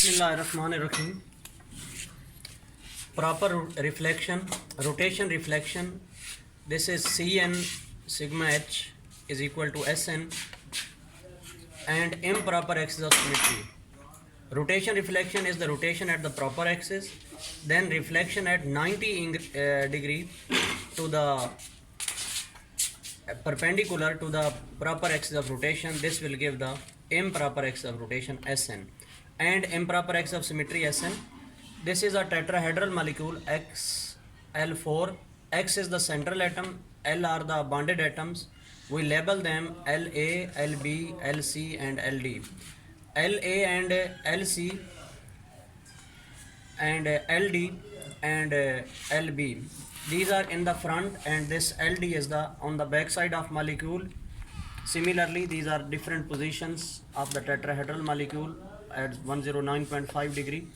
Bismillahirrahmanirrahim. Proper reflection, rotation reflection. This is Cn sigma h is equal to Sn, and improper axis of symmetry. Rotation reflection is the rotation at the proper axis, then reflection at 90 degree to the perpendicular to the proper axis of rotation. This will give the improper axis of rotation Sn, and improper axis of symmetry Sn. This is a tetrahedral molecule XL4. X is the central atom, L are the bonded atoms. We label them La, Lb, Lc and Ld. La and Lc and Ld and Lb, these are in the front, and this Ld is the on the back side of molecule. Similarly, these are different positions of the tetrahedral molecule at 109.5 degree.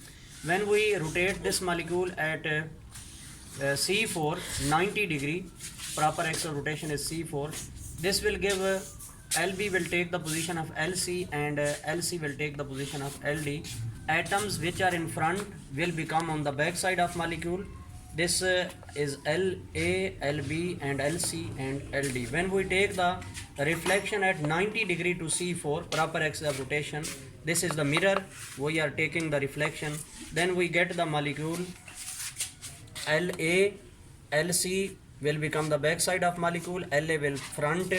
When we rotate this molecule at C4 90 degree, proper axis of rotation is C4. This will give Lb will take the position of Lc and Lc will take the position of Ld. Atoms which are in front will become on the back side of molecule. This is La, Lb and Lc and Ld. When we take the reflection at 90 degree to C4, proper axis of rotation, this is the mirror. We are taking the reflection. Then we get the molecule La, Lc will become the back side of molecule, La will front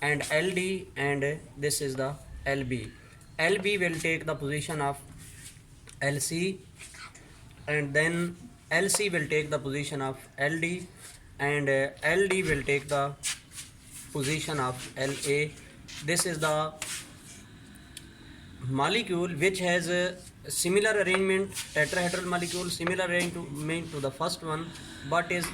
and Ld, and this is the Lb. Lb will take the position of Lc, and then Lc will take the position of Ld, and Ld will take the position of La. This is the molecule which has a similar arrangement, tetrahedral molecule, similar arrangement to the first one, but is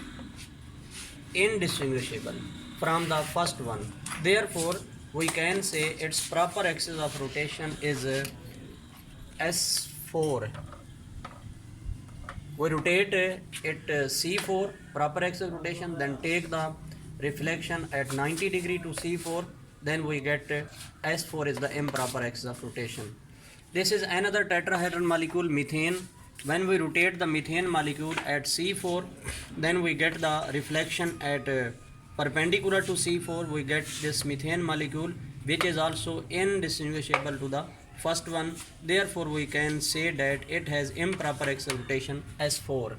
indistinguishable from the first one. Therefore, we can say its proper axis of rotation is S4. We rotate it C4, proper axis of rotation, then take the reflection at 90 degree to C4, then we get S4 is the improper axis of rotation. This is another tetrahedral molecule, methane. When we rotate the methane molecule at C4, then we get the reflection at perpendicular to C4. We get this methane molecule which is also indistinguishable to the first one. Therefore, we can say that it has improper axis of rotation S4.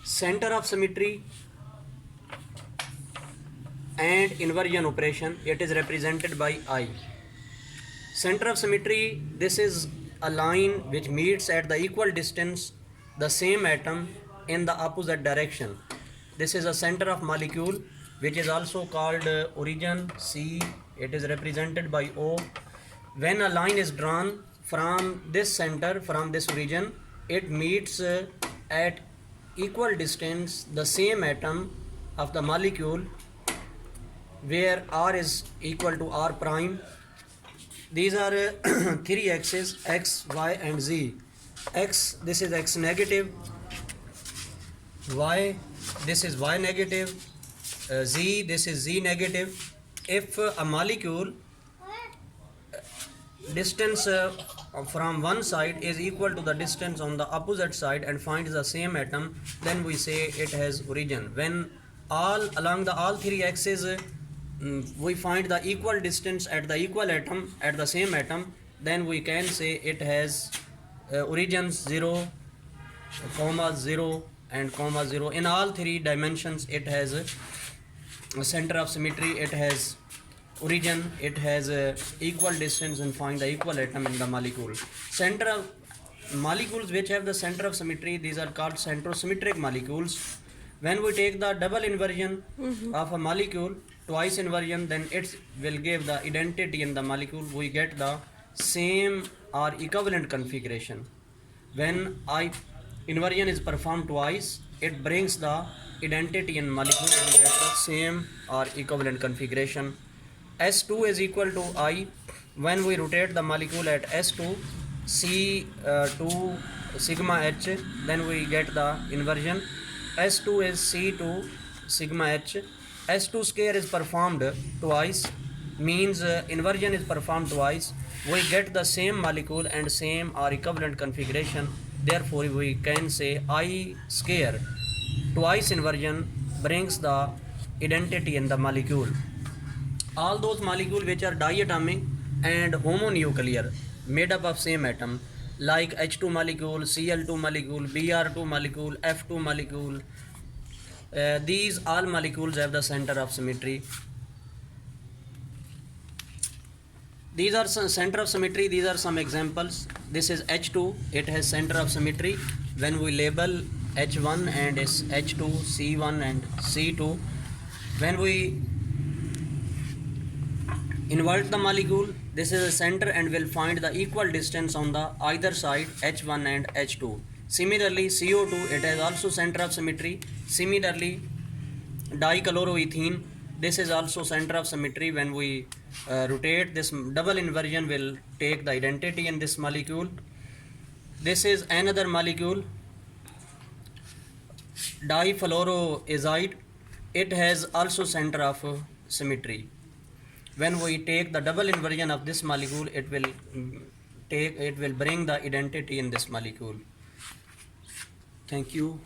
Center of symmetry and inversion operation, it is represented by I. Center of symmetry, this is a line which meets at the equal distance the same atom in the opposite direction. This is a center of molecule which is also called origin, C. It is represented by O. When a line is drawn from this center, from this origin, it meets at equal distance the same atom of the molecule where R is equal to R prime. These are three axes, X, Y and Z. X, this is X negative. Y, this is Y negative. Z, this is Z negative. If a molecule distance from one side is equal to the distance on the opposite side and finds the same atom, then we say it has origin. When along all three axes we find the equal distance at the equal atom, at the same atom, then we can say it has origins 0, comma 0 and comma 0. In all three dimensions it has a center of symmetry, it has origin, it has equal distance, and find the equal atom in the molecule. Center of molecules which have the center of symmetry, these are called centrosymmetric molecules. When we take the double inversion of a molecule, twice inversion, then it will give the identity in the molecule. We get the same or equivalent configuration. When inversion is performed twice, it brings the identity in molecule. We get the same or equivalent configuration. S2 is equal to I. When we rotate the molecule at S2, C2 sigma H, then we get the inversion. S2 is C2 sigma H. S2 square is performed twice. means inversion is performed twice, we get the same molecule and same or equivalent configuration. Therefore, we can say I square twice inversion brings the identity in the molecule. All those molecules which are diatomic and homonuclear, made up of same atom, like H2 molecule, Cl2 molecule, Br2 molecule, F2 molecule, these all molecules have the center of symmetry. These are some center of symmetry. These are some examples. This is H2. It has center of symmetry. When we label H1 and H2, C1 and C2, when we invert the molecule, this is a center and will find the equal distance on the either side, H1 and H2. Similarly, CO2, it has also center of symmetry. Similarly, dichloroethene, this is also center of symmetry. When we rotate, this double inversion will take the identity in this molecule. This is another molecule, difluoroazide. It has also center of symmetry. When we take the double inversion of this molecule, it will bring the identity in this molecule. Thank you.